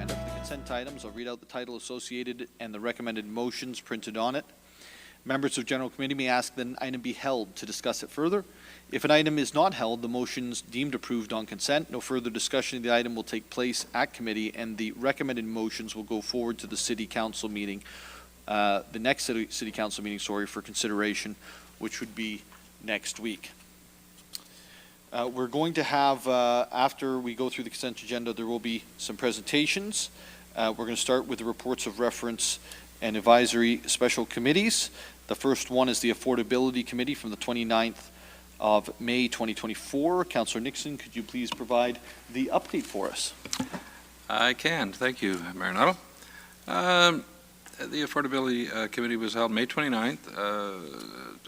agenda. For the consent items, I'll read out the title associated and the recommended motions printed on it. Members of General Committee may ask that an item be held to discuss it further. If an item is not held, the motion's deemed approved on consent. No further discussion of the item will take place at committee, and the recommended motions will go forward to the City Council meeting, the next City Council meeting, for consideration, which would be next week. We're going to have, after we go through the consent agenda, there will be some presentations. We're going to start with the reports of reference and advisory special committees. The first one is the Affordability Committee from the 29th of May 2024. Councillor Nixon, could you please provide the update for us? I can. Thank you, Mayor Nuttall. The Affordability Committee was held May 29th.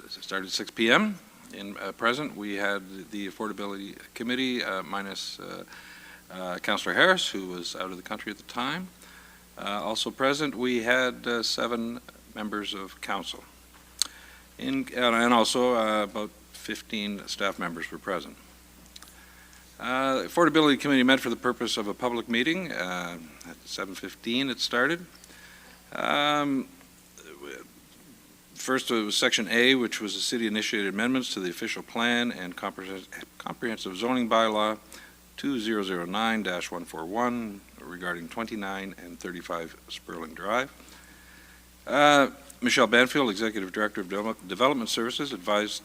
It started at 6 p.m. In present, we had the Affordability Committee minus Councillor Harris, who was out of the country at the time. Also present, we had 7 members of council. And also about 15 staff members were present. The Affordability Committee met for the purpose of a public meeting. At 7:15 it started. First was Section A, which was the city-initiated amendments to the official plan and comprehensive zoning bylaw 2009-141 regarding 29 and 35 Sperling Drive. Michelle Banfield, Executive Director of Development Services, advised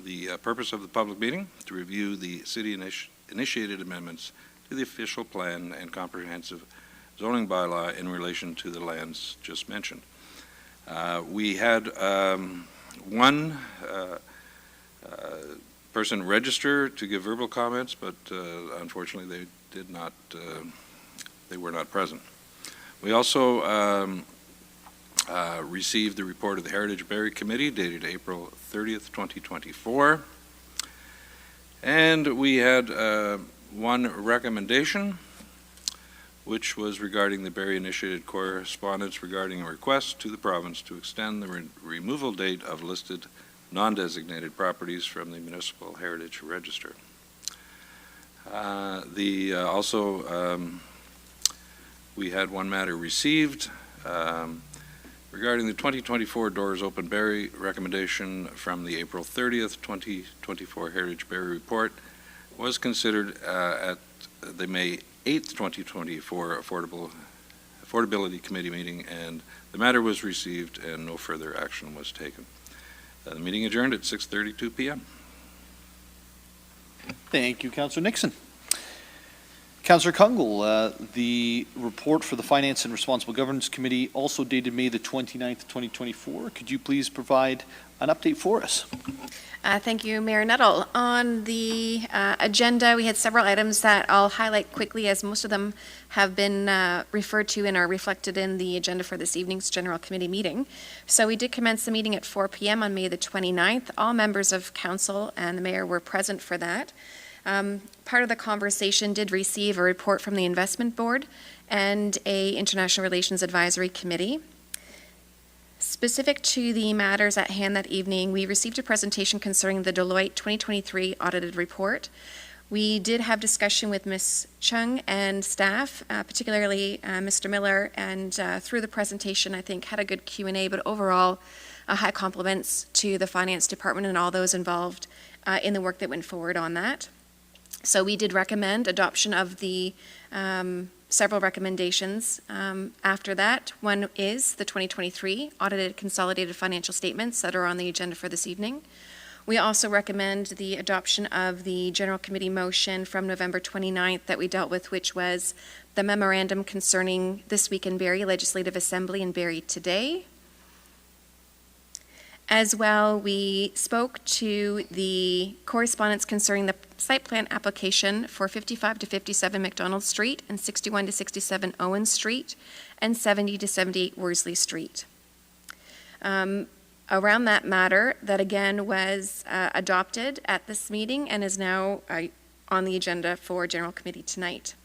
the purpose of the public meeting to review the city-initiated amendments to the official plan and comprehensive zoning bylaw in relation to the lands just mentioned. We had one person register to give verbal comments, but unfortunately they did not. They were not present. We also received the report of the Heritage Barrie Committee dated April 30th, 2024, and we had one recommendation, which was regarding the Barrie-initiated correspondence regarding a request to the province to extend the removal date of listed non-designated properties from the Municipal Heritage Register. We had one matter received regarding the 2024 Doors Open Barrie recommendation from the April 30th, 2024 Heritage Barrie report was considered at the May 8th, 2024 Affordability Committee meeting, and the matter was received and no further action was taken. The meeting adjourned at 6:32 p.m. Thank you, Councillor Nixon. Councillor Kungle, the report for the Finance and Responsible Governance Committee, also dated May the 29th, 2024. Could you please provide an update for us? Thank you, Mayor Nuttall. On the agenda, we had several items that I'll highlight quickly, as most of them have been referred to and are reflected in the agenda for this evening's General Committee meeting. So we did commence the meeting at 4 p.m. on May the 29th. All members of Council and the Mayor were present for that. Part of the conversation did receive a report from the Investment Board and a International Relations Advisory Committee. Specific to the matters at hand that evening, we received a presentation concerning the Deloitte 2023 audited report. We did have discussion with Ms. Chung and staff, particularly Mr. Miller, and through the presentation, I think, had a good Q&A, but overall, high compliments to the Finance Department and all those involved in the work that went forward on that. So we did recommend adoption of the several recommendations after that. One is the 2023 audited consolidated financial statements that are on the agenda for this evening. We also recommend the adoption of the General Committee motion from November 29th that we dealt with, which was the memorandum concerning This Week in Barrie Legislative Assembly in Barrie Today. As well, we spoke to the correspondence concerning the site plan application for 55 to 57 McDonald Street and 61 to 67 Owen Street and 70 to 78 Worsley Street. Around that matter, that again was adopted at this meeting and is now on the agenda for General Committee tonight.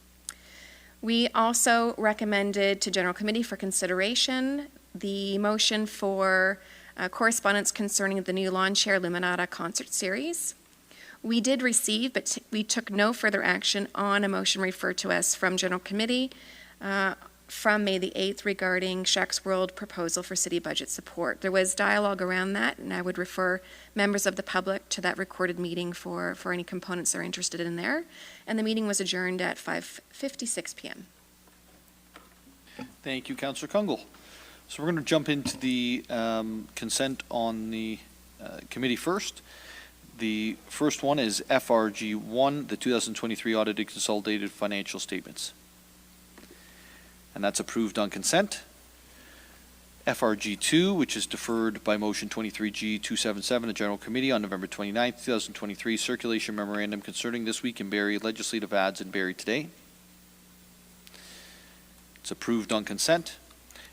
We also recommended to General Committee for consideration the motion for correspondence concerning the new Lawn Chair Luminata concert series. We did receive, but we took no further action on a motion referred to us from General Committee from May the 8th regarding Shaq's World proposal for city budget support. There was dialogue around that, and I would refer members of the public to that recorded meeting for any components they're interested in there. And the meeting was adjourned at 5:56 p.m. Thank you, Councillor Kungle. So we're going to jump into the consent on the committee first. The first one is FRG 1, the 2023 audited consolidated financial statements. And that's approved on consent. FRG 2, which is deferred by motion 23G 277, the General Committee on November 29, 2023, circulation memorandum concerning This Week in Barrie legislative ads in Barrie Today. It's approved on consent.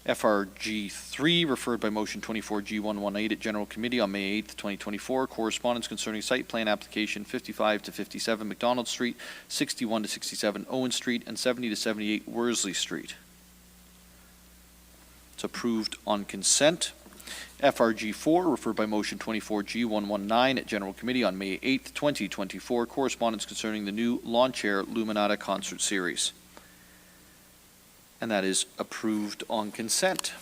FRG 3, referred by motion 24G 118 at General Committee on May 8, 2024, correspondence concerning site plan application 55 to 57 McDonald Street, 61 to 67 Owen Street, and 70 to 78 Worsley Street. It's approved on consent. FRG 4, referred by motion 24G 119 at General Committee on May 8, 2024, correspondence concerning the new Lawn Chair Luminata concert series. And that is approved on consent.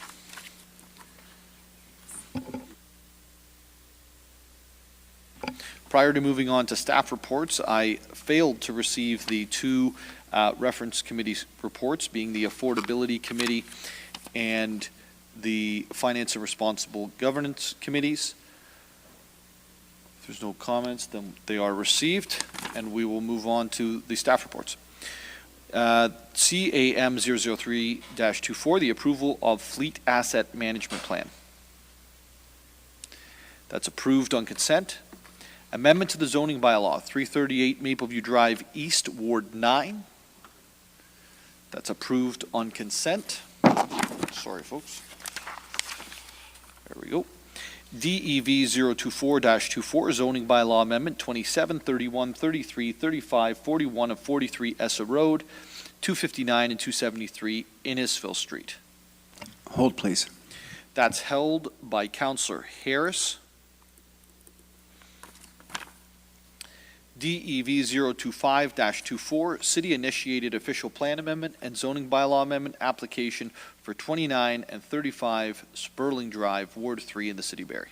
Prior to moving on to staff reports, I failed to receive the two reference committee reports, being the Affordability Committee and the Finance and Responsible Governance Committees. If there's no comments, then they are received, and we will move on to the staff reports. CAM 003-24, the approval of Fleet Asset Management Plan. That's approved on consent. Amendment to the zoning bylaw, 338 Mapleview Drive East, Ward 9. That's approved on consent. Sorry, folks. There we go. DEV 024-24, zoning bylaw amendment, 27, 31, 33, 35, 41, and 43 Essa Road, 259 and 273 Innisfil Street. Hold, please. That's held by Councillor Harris. DEV 025-24, city-initiated official plan amendment and zoning bylaw amendment application for 29 and 35 Sperling Drive, Ward 3 in the City of Barrie.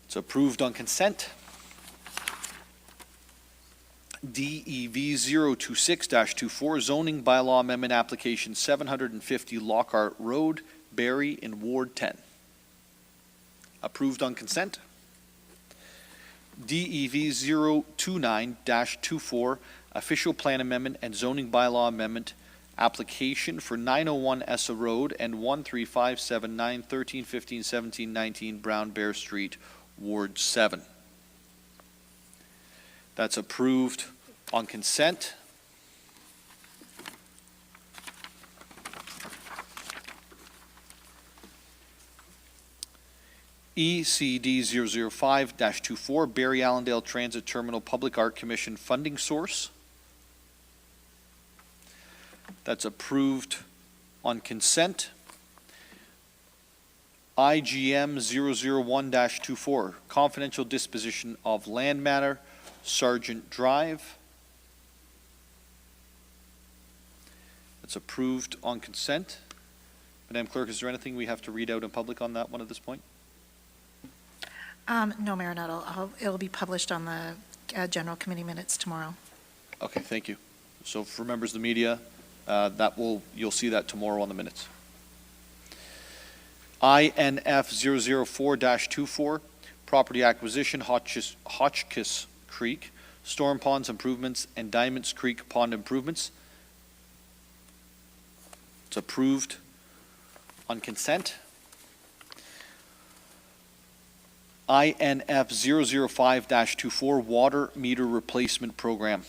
It's approved on consent. DEV 026-24, zoning bylaw amendment application 750 Lockhart Road, Barrie in Ward 10. Approved on consent. DEV 029-24, official plan amendment and zoning bylaw amendment application for 901 Essa Road and 13579 13 15 17 19 Brown Bear Street, Ward 7. That's approved on consent. ECD 005-24, Barrie Allendale Transit Terminal Public Art Commission funding source. That's approved on consent. IGM 001-24, confidential disposition of land matter, Sergeant Drive. That's approved on consent. Madam Clerk, is there anything we have to read out in public on that one at this point? No, Mayor Nuttall. It'll be published on the General Committee minutes tomorrow. Okay, thank you. So for members of the media, you'll see that tomorrow on the minutes. INF 004-24, property acquisition, Hotchkiss Creek, storm ponds improvements, and Diamonds Creek pond improvements. It's approved on consent. INF 005-24, water meter replacement program.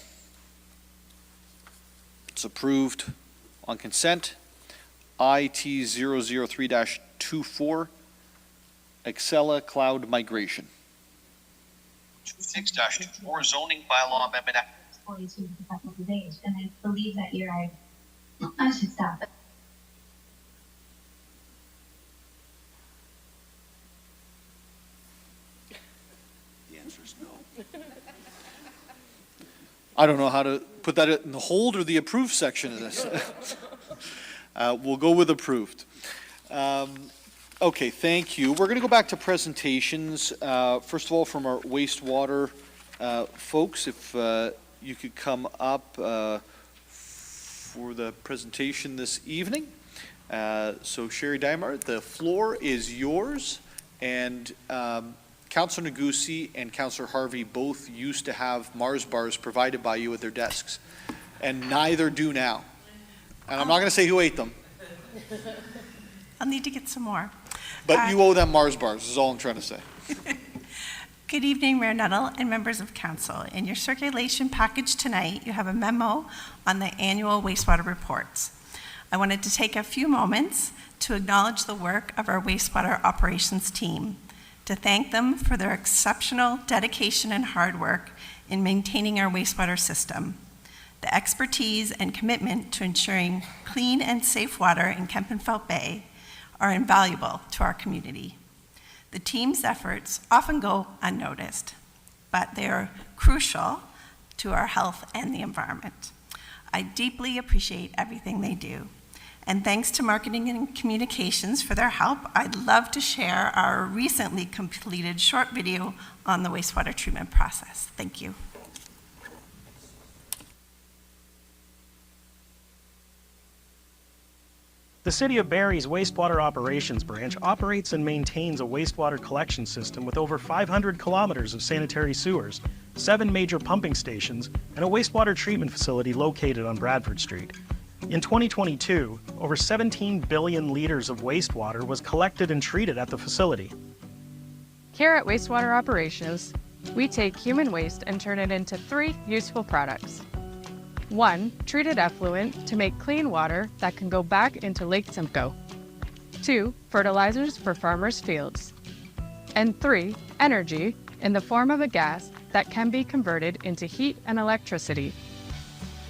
It's approved on consent. IT 003-24, Excella cloud migration. 26-24, zoning bylaw amendment. And I believe that year I should stop. The answer is no. I don't know how to put that in the hold or the approved section of this. We'll go with approved. Okay, thank you. We're going to go back to presentations. First of all, from our wastewater folks, if you could come up for the presentation this evening. So Sherry Dymar, the floor is yours, and Councillor Negussi and Councillor Harvey both used to have Mars bars provided by you at their desks, and neither do now. And I'm not going to say who ate them, I'll need to get some more. but you owe them Mars bars, is all I'm trying to say. Good evening, Mayor Nuttall and members of council. In your circulation package tonight, you have a memo on the annual wastewater reports. I wanted to take a few moments to acknowledge the work of our wastewater operations team, to thank them for their exceptional dedication and hard work in maintaining our wastewater system. The expertise and commitment to ensuring clean and safe water in Kempenfelt Bay are invaluable to our community. The team's efforts often go unnoticed, but they are crucial to our health and the environment. I deeply appreciate everything they do. And thanks to Marketing and Communications for their help, I'd love to share our recently completed short video on the wastewater treatment process. Thank you. The City of Barrie's wastewater operations branch operates and maintains a wastewater collection system with over 500 kilometers of sanitary sewers, 7 major pumping stations, and a wastewater treatment facility located on Bradford Street. In 2022, over 17 billion liters of wastewater was collected and treated at the facility. Here at Wastewater Operations, we take human waste and turn it into 3 useful products. 1. Treated effluent to make clean water that can go back into Lake Simcoe. 2. Fertilizers for farmers' fields. And 3. Energy in the form of a gas that can be converted into heat and electricity.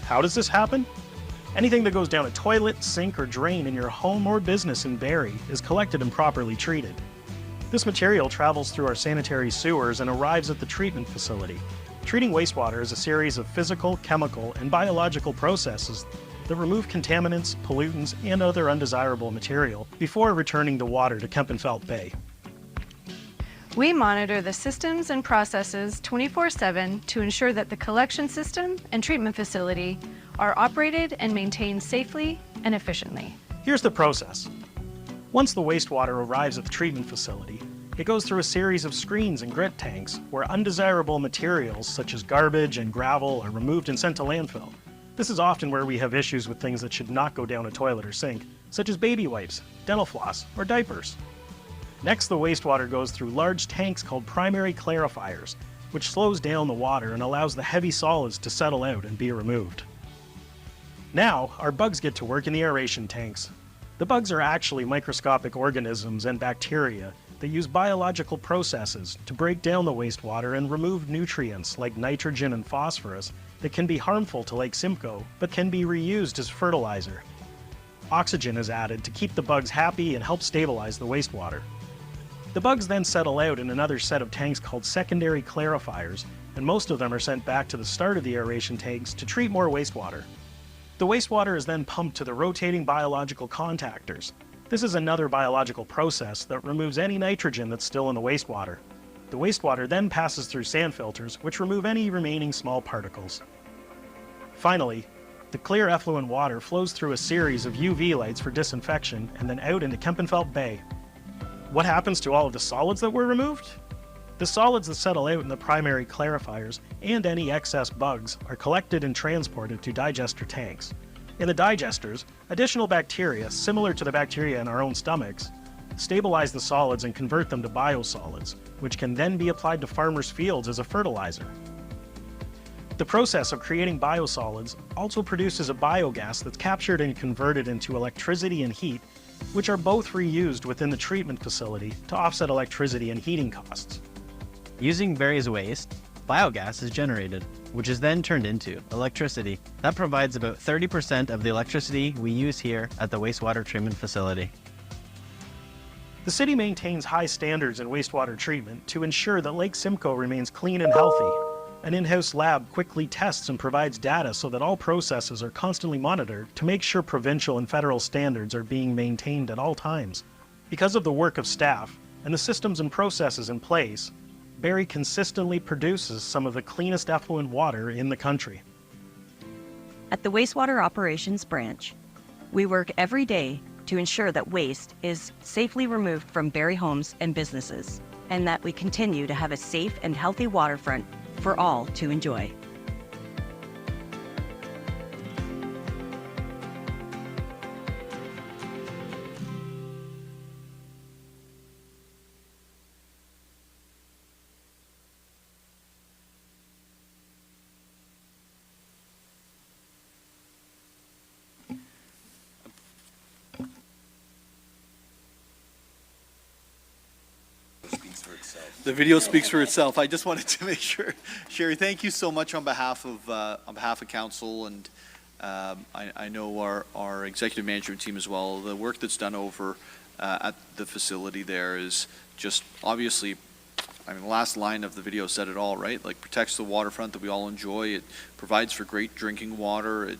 How does this happen? Anything that goes down a toilet, sink, or drain in your home or business in Barrie is collected and properly treated. This material travels through our sanitary sewers and arrives at the treatment facility. Treating wastewater is a series of physical, chemical, and biological processes that remove contaminants, pollutants, and other undesirable material before returning the water to Kempenfelt Bay. We monitor the systems and processes 24/7 to ensure that the collection system and treatment facility are operated and maintained safely and efficiently. Here's the process. Once the wastewater arrives at the treatment facility, it goes through a series of screens and grit tanks where undesirable materials such as garbage and gravel are removed and sent to landfill. This is often where we have issues with things that should not go down a toilet or sink, such as baby wipes, dental floss, or diapers. Next, the wastewater goes through large tanks called primary clarifiers, which slows down the water and allows the heavy solids to settle out and be removed. Now, our bugs get to work in the aeration tanks. The bugs are actually microscopic organisms and bacteria that use biological processes to break down the wastewater and remove nutrients like nitrogen and phosphorus that can be harmful to Lake Simcoe but can be reused as fertilizer. Oxygen is added to keep the bugs happy and help stabilize the wastewater. The bugs then settle out in another set of tanks called secondary clarifiers, and most of them are sent back to the start of the aeration tanks to treat more wastewater. The wastewater is then pumped to the rotating biological contactors. This is another biological process that removes any nitrogen that's still in the wastewater. The wastewater then passes through sand filters, which remove any remaining small particles. Finally, the clear effluent water flows through a series of UV lights for disinfection and then out into Kempenfelt Bay. What happens to all of the solids that were removed? The solids that settle out in the primary clarifiers and any excess bugs are collected and transported to digester tanks. In the digesters, additional bacteria, similar to the bacteria in our own stomachs, stabilize the solids and convert them to biosolids, which can then be applied to farmers' fields as a fertilizer. The process of creating biosolids also produces a biogas that's captured and converted into electricity and heat, which are both reused within the treatment facility to offset electricity and heating costs. Using Barrie's waste, biogas is generated, which is then turned into electricity. That provides about 30% of the electricity we use here at the wastewater treatment facility. The city maintains high standards in wastewater treatment to ensure that Lake Simcoe remains clean and healthy. An in-house lab quickly tests and provides data so that all processes are constantly monitored to make sure provincial and federal standards are being maintained at all times. Because of the work of staff and the systems and processes in place, Barrie consistently produces some of the cleanest effluent water in the country. At the Wastewater Operations Branch, we work every day to ensure that waste is safely removed from Barrie homes and businesses, and that we continue to have a safe and healthy waterfront for all to enjoy. The video speaks for itself. I just wanted to make sure. Sherry, thank you so much on behalf of council, and I know our executive management team as well. The work that's done over at the facility there is just obviously, I mean, the last line of the video said it all, right? Like, protects the waterfront that we all enjoy. It provides for great drinking water. It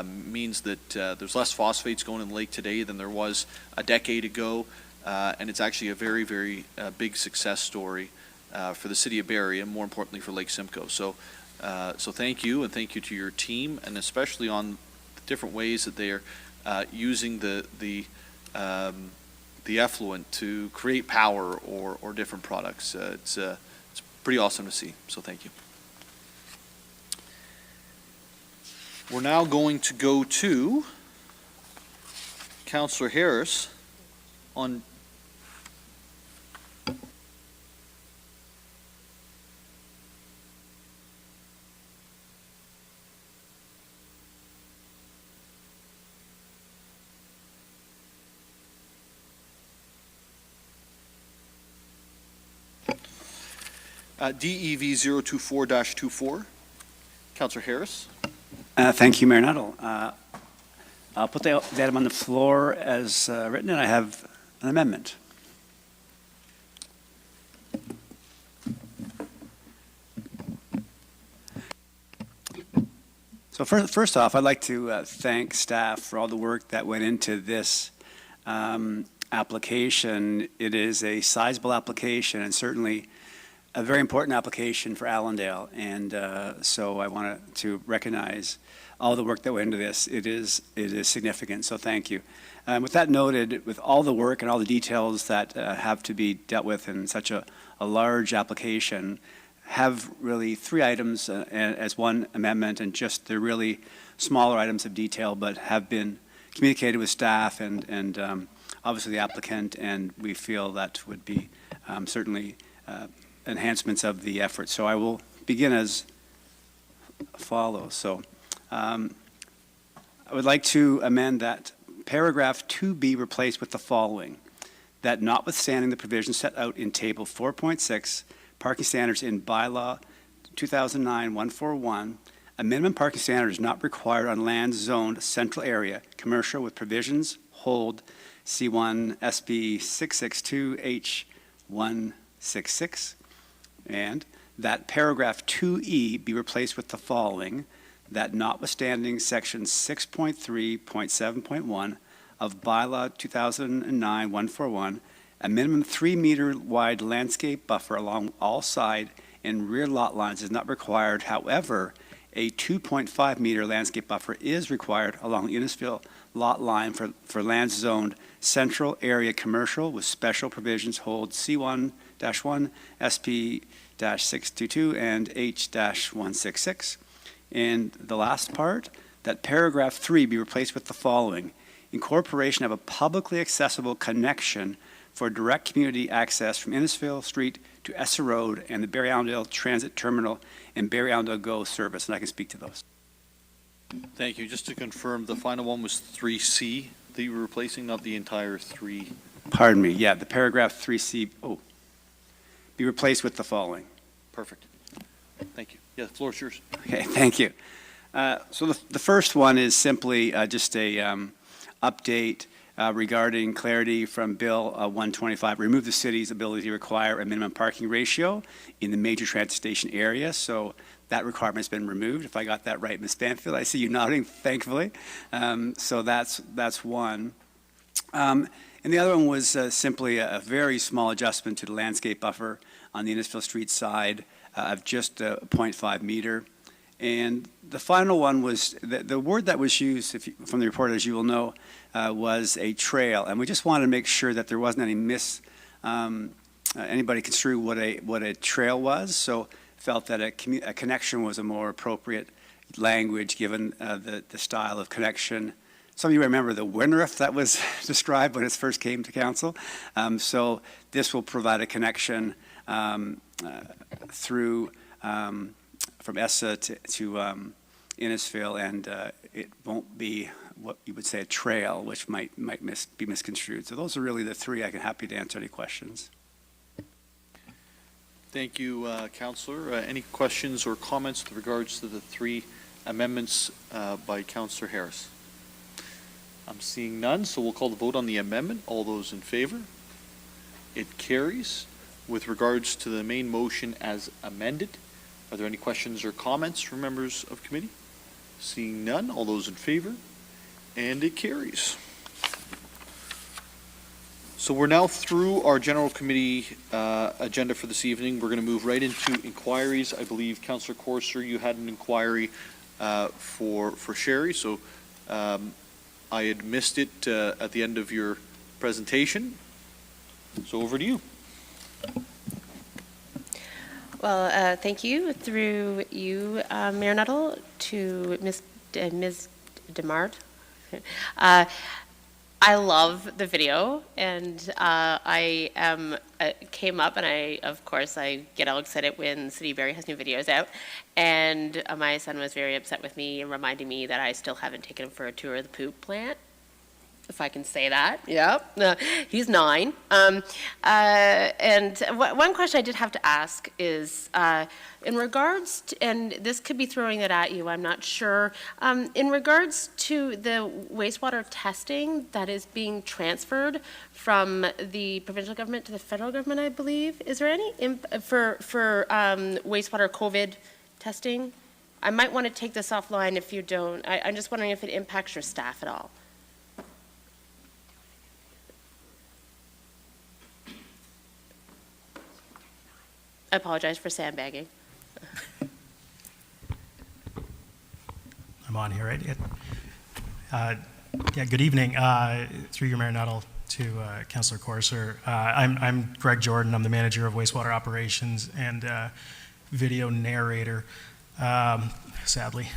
means that there's less phosphates going in the lake today than there was a decade ago. And it's actually a very, very big success story for the City of Barrie, and more importantly for Lake Simcoe. So thank you, and thank you to your team, and especially on the different ways that they are using the effluent to create power or different products. It's pretty awesome to see. So thank you. We're now going to go to Councillor Harris on DEV 024-24. Councillor Harris. Thank you, Mayor Nuttall. I'll put the item on the floor as written, and I have an amendment. So first off, I'd like to thank staff for all the work that went into this application. It is a sizable application, and certainly a very important application for Allendale, and so I want to recognize all the work that went into this. It is significant, so thank you. With that noted, with all the work and all the details that have to be dealt with in such a large application, have really three items as one amendment, and just the really smaller items of detail, but have been communicated with staff and obviously the applicant, and we feel that would be certainly enhancements of the effort. So I will begin as follows. So I would like to amend that paragraph 2 be replaced with the following: that notwithstanding the provisions set out in table 4.6 parking standards in bylaw 2009-141, a minimum parking standard is not required on land zoned central area commercial with provisions hold C1 SB 662H166, and that paragraph 2E be replaced with the following: that notwithstanding section 6.3.7.1 of bylaw 2009-141, a minimum 3-meter wide landscape buffer along all side and rear lot lines is not required. However, a 2.5-meter landscape buffer is required along the Innisfil lot line for land zoned central area commercial with special provisions hold C1-1, SP-622, and H-166. And the last part, that paragraph 3 be replaced with the following: incorporation of a publicly accessible connection for direct community access from Innisfil Street to Esser Road and the Barrie Allendale Transit Terminal and Barrie Allendale Go service, and I can speak to those. Thank you. Just to confirm, the final one was 3C that you were replacing, not the entire 3. Pardon me, yeah, the paragraph 3C, be replaced with the following. Perfect. Thank you. Yeah, the floor is yours. Okay, thank you. So the first one is simply just a update regarding clarity from Bill 125, remove the city's ability to require a minimum parking ratio in the major transit station area. So that requirement's been removed. If I got that right, Ms. Stanfield, I see you nodding, thankfully. So that's one. And the other one was simply a very small adjustment to the landscape buffer on the Innisfil Street side of just 0.5 meter. And the final one was, the word that was used from the report, as you will know, was a trail. And we just wanted to make sure that there wasn't any anybody construe what a trail was. So felt that a connection was a more appropriate language given the style of connection. Some of you remember the Winruff that was described when it first came to council. So this will provide a connection through from ESSA to Innisfil, and it won't be what you would say a trail, which might be misconstrued. So those are really the three. I'm happy to answer any questions. Thank you, Councillor. Any questions or comments with regards to the three amendments by Councillor Harris? I'm seeing none, so we'll call the vote on the amendment. All those in favor? It carries. With regards to the main motion as amended, are there any questions or comments from members of committee? Seeing none, all those in favor? And it carries. So we're now through our general committee agenda for this evening. We're going to move right into inquiries. I believe, Councillor Courser, you had an inquiry for Sherry, so I had missed it at the end of your presentation. So over to you. Well, thank you, through you, Mayor Nuttall, to Ms. Demard. I love the video, and I came up, and I get all excited when City of Barrie has new videos out, and my son was very upset with me and reminding me that I still haven't taken him for a tour of the poop plant, if I can say that. Yep. He's 9. And one question I did have to ask is, in regards to, and this could be throwing it at you, I'm not sure, in regards to the wastewater testing that is being transferred from the provincial government to the federal government, I believe, is there any for wastewater COVID testing? I might want to take this offline if you don't. I'm just wondering if it impacts your staff at all. I apologize for sandbagging. I'm on here, right? Yeah, good evening. Through your Mayor Nuttall to Councillor Courser. I'm Greg Jordan. I'm the manager of wastewater operations and video narrator, sadly.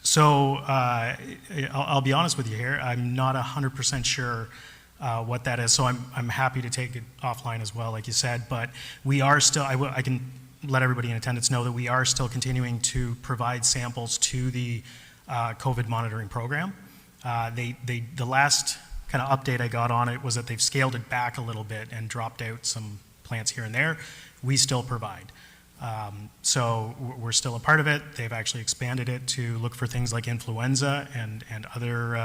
So I'll be honest with you here. I'm not 100% sure what that is. So I'm happy to take it offline as well, like you said. But we are still, I can let everybody in attendance know that we are still continuing to provide samples to the COVID monitoring program. The last kind of update I got on it was that they've scaled it back a little bit and dropped out some plants here and there. We still provide. So we're still a part of it. They've actually expanded it to look for things like influenza and other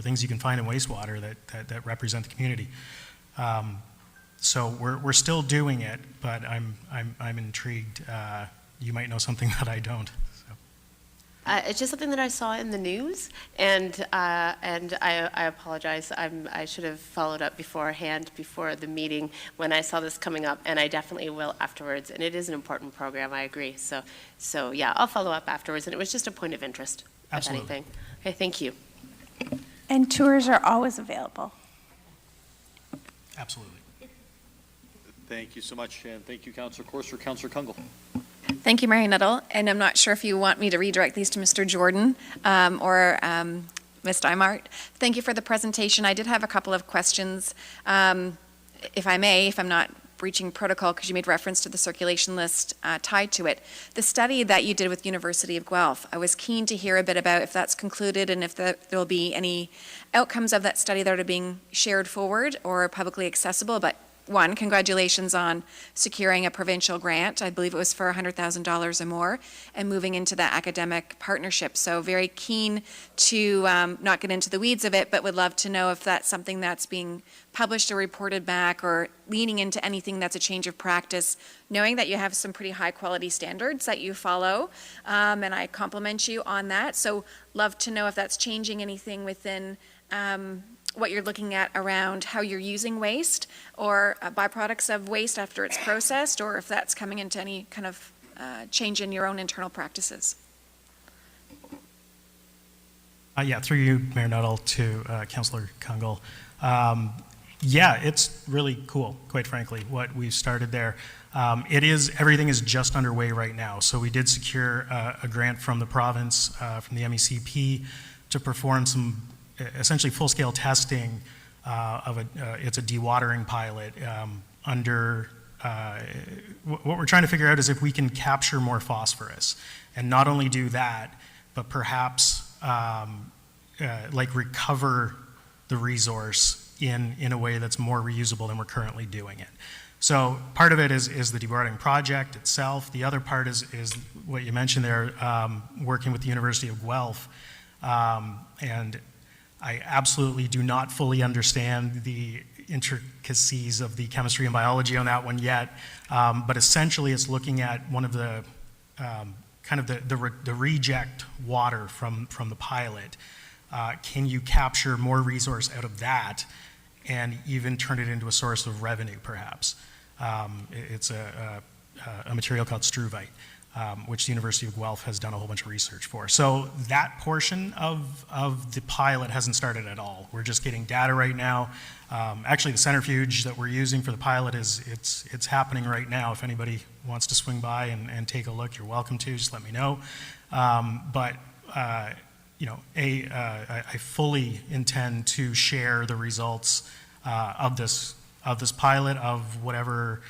things you can find in wastewater that represent the community. So we're still doing it, but I'm intrigued. You might know something that I don't. So. It's just something that I saw in the news, and I apologize. I should have followed up beforehand, before the meeting, when I saw this coming up, and I definitely will afterwards. And it is an important program. I agree. So yeah, I'll follow up afterwards. And it was just a point of interest, Absolutely. if anything. Okay, thank you. And tours are always available. Absolutely. Thank you so much, and thank you, Councillor Courser. Councillor Kungle. Thank you, Mary Nuttall. And I'm not sure if you want me to redirect these to Mr. Jordan or Ms. Dimart. Thank you for the presentation. I did have a couple of questions, if I may, if I'm not breaching protocol, because you made reference to the circulation list tied to it. The study that you did with University of Guelph, I was keen to hear a bit about if that's concluded and if there will be any outcomes of that study that are being shared forward or publicly accessible, but one, congratulations on securing a provincial grant. I believe it was for $100,000 or more, and moving into that academic partnership. So very keen to not get into the weeds of it, but would love to know if that's something that's being published or reported back, or leaning into anything that's a change of practice, knowing that you have some pretty high quality standards that you follow, and I compliment you on that. So love to know if that's changing anything within what you're looking at around how you're using waste or byproducts of waste after it's processed, or if that's coming into any kind of change in your own internal practices. Yeah, through you, Mayor Nuttall, to Councillor Kungle. Yeah, it's really cool, quite frankly, what we've started there. Everything is just underway right now. So we did secure a grant from the province, from the MECP, to perform some essentially full-scale testing it's a dewatering pilot what we're trying to figure out is if we can capture more phosphorus, and not only do that, but perhaps like recover the resource in a way that's more reusable than we're currently doing it. So part of it is the dewatering project itself. The other part is what you mentioned there, working with the University of Guelph, and I absolutely do not fully understand the intricacies of the chemistry and biology on that one yet, but essentially it's looking at one of the the reject water from the pilot. Can you capture more resource out of that and even turn it into a source of revenue, perhaps? It's a material called struvite, which the University of Guelph has done a whole bunch of research for. So that portion of the pilot hasn't started at all. We're just getting data right now. Actually, the centrifuge that we're using for the pilot it's happening right now. If anybody wants to swing by and take a look, you're welcome to. Just let me know. I fully intend to share the results of this pilot, of whatever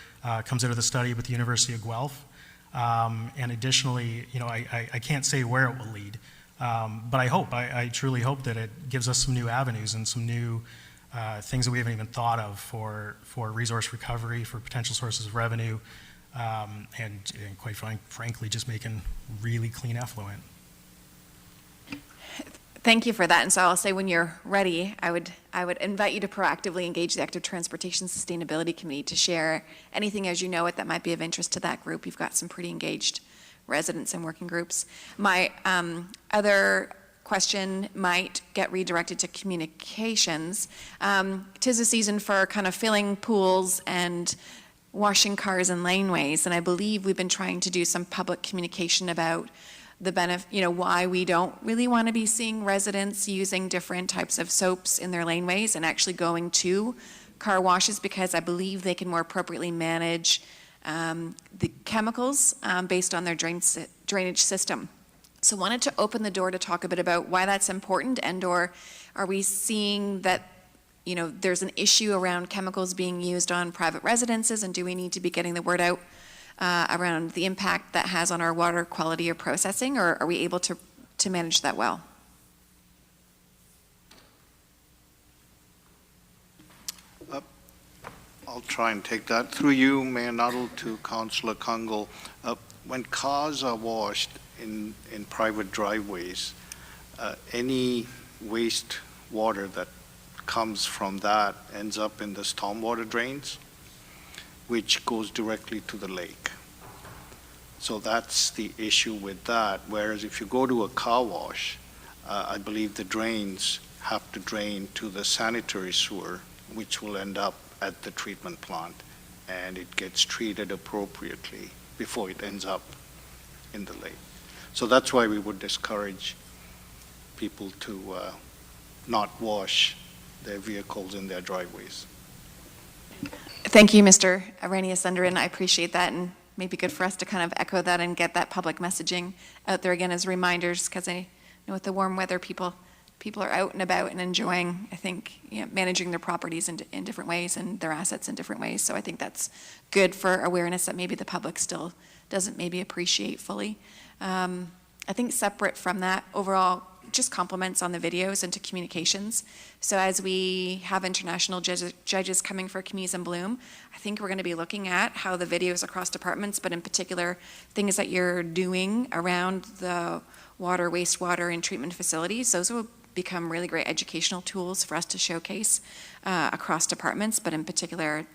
comes out of the study with the University of Guelph. And additionally, I can't say where it will lead, but I truly hope that it gives us some new avenues and some new things that we haven't even thought of for resource recovery, for potential sources of revenue, and quite frankly, just making really clean effluent. Thank you for that. And so I'll say when you're ready, I would invite you to proactively engage the Active Transportation Sustainability Committee to share anything as you know it that might be of interest to that group. You've got some pretty engaged residents and working groups. My other question might get redirected to communications. 'Tis a season for kind of filling pools and washing cars and laneways, and I believe we've been trying to do some public communication about the benefit, why we don't really want to be seeing residents using different types of soaps in their laneways and actually going to car washes, because I believe they can more appropriately manage the chemicals based on their drainage system. So wanted to open the door to talk a bit about why that's important, and/or are we seeing that there's an issue around chemicals being used on private residences, and do we need to be getting the word out around the impact that has on our water quality or processing, or are we able to manage that well? I'll try and take that. Through you, Mayor Nuttall, to Councillor Kungle. When cars are washed in private driveways, any waste water that comes from that ends up in the stormwater drains, which goes directly to the lake. So that's the issue with that. Whereas if you go to a car wash, I believe the drains have to drain to the sanitary sewer, which will end up at the treatment plant, and it gets treated appropriately before it ends up in the lake. So that's why we would discourage people to not wash their vehicles in their driveways. Thank you, Mr. Arrhenius-Sunderland. I appreciate that, and maybe good for us to kind of echo that and get that public messaging out there again as reminders, because I know with the warm weather, people are out and about and enjoying, I think, managing their properties in different ways and their assets in different ways. So I think that's good for awareness that maybe the public still doesn't maybe appreciate fully. I think separate from that, overall just compliments on the videos and to communications. So as we have international judges coming for Communities in Bloom, I think we're going to be looking at how the videos across departments, but in particular, things that you're doing around the water, wastewater, and treatment facilities. Those will become really great educational tools for us to showcase across departments, but in particular,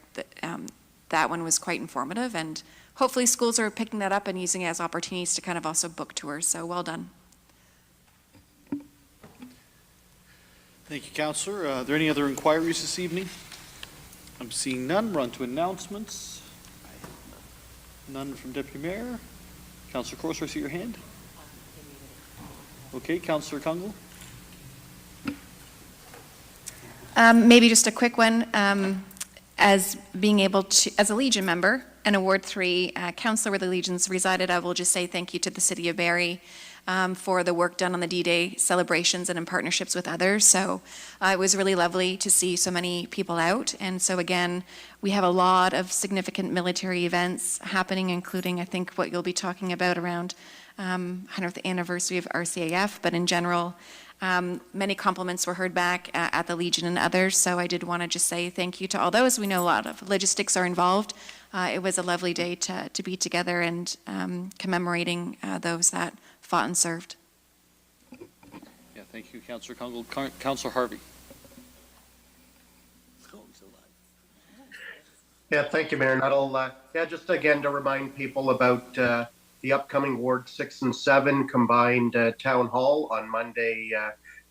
that one was quite informative, and hopefully schools are picking that up and using it as opportunities to kind of also book tours, so well done. Thank you, Councillor. Are there any other inquiries this evening? I'm seeing none. We're on to announcements. None from Deputy Mayor. Councillor Corser, I see your hand. Okay, Councillor Kungle. Maybe just a quick one. As being able to, as a Legion member and a Ward 3 councillor where the Legions resided, I will just say thank you to the City of Barrie for the work done on the D-Day celebrations and in partnerships with others. So it was really lovely to see so many people out. And so again, we have a lot of significant military events happening, including I think what you'll be talking about around 100th anniversary of RCAF, but in general, many compliments were heard back at the Legion and others, so I did want to just say thank you to all those. We know a lot of logistics are involved. It was a lovely day to be together and commemorating those that fought and served. Yeah, thank you, Councillor Kungle. Councillor Harvey. Yeah, thank you, Mayor Nuttall. Yeah, just again to remind people about the upcoming Ward 6 and 7 combined town hall on Monday,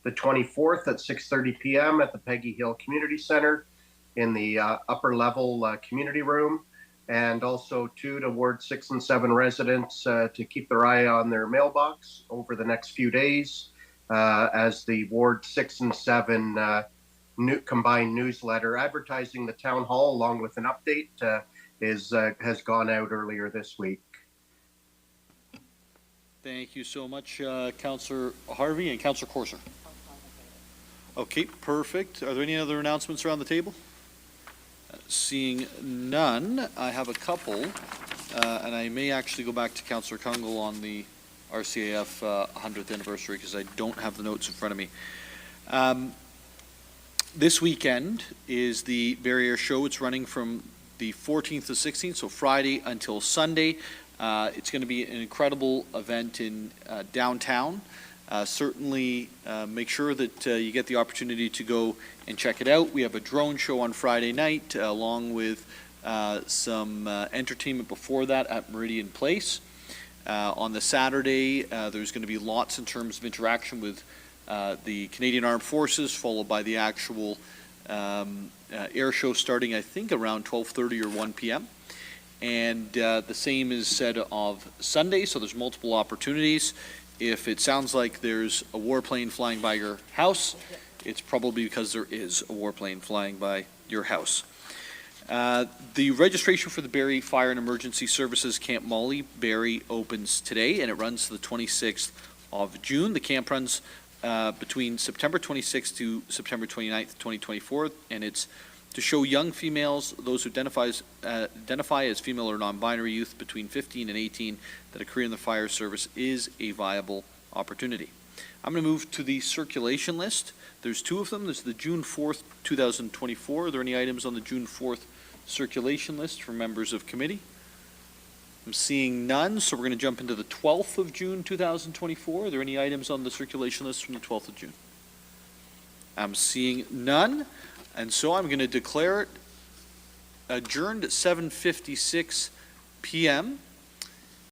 the 24th at 6:30 p.m. at the Peggy Hill Community Center in the upper level community room. And also to Ward 6 and 7 residents to keep their eye on their mailbox over the next few days as the Ward 6 and 7 new combined newsletter advertising the town hall along with an update has gone out earlier this week. Thank you so much, Councillor Harvey and Councillor Corser. Okay, perfect. Are there any other announcements around the table? Seeing none, I have a couple, and I may actually go back to Councillor Kungle on the RCAF 100th anniversary because I don't have the notes in front of me. This weekend is the Barrie Air Show. It's running from the 14th to 16th, so Friday until Sunday. It's going to be an incredible event in downtown. Certainly make sure that you get the opportunity to go and check it out. We have a drone show on Friday night along with some entertainment before that at Meridian Place. On the Saturday, there's going to be lots in terms of interaction with the Canadian Armed Forces, followed by the actual air show starting, I think, around 12:30 or 1 p.m. And the same is said of Sunday, so there's multiple opportunities. If it sounds like there's a warplane flying by your house, it's probably because there is a warplane flying by your house. The registration for the Barrie Fire and Emergency Services Camp Molly Barrie opens today, and it runs to the 26th of June. The camp runs between September 26th to September 29th, 2024, and it's to show young females, those who identify as female or non-binary youth between 15 and 18, that a career in the fire service is a viable opportunity. I'm going to move to the circulation list. There's two of them. There's the June 4th, 2024. Are there any items on the June 4th circulation list for members of committee? I'm seeing none, so we're going to jump into the 12th of June, 2024. Are there any items on the circulation list from the 12th of June? I'm seeing none. And so I'm going to declare it adjourned at 7:56 p.m.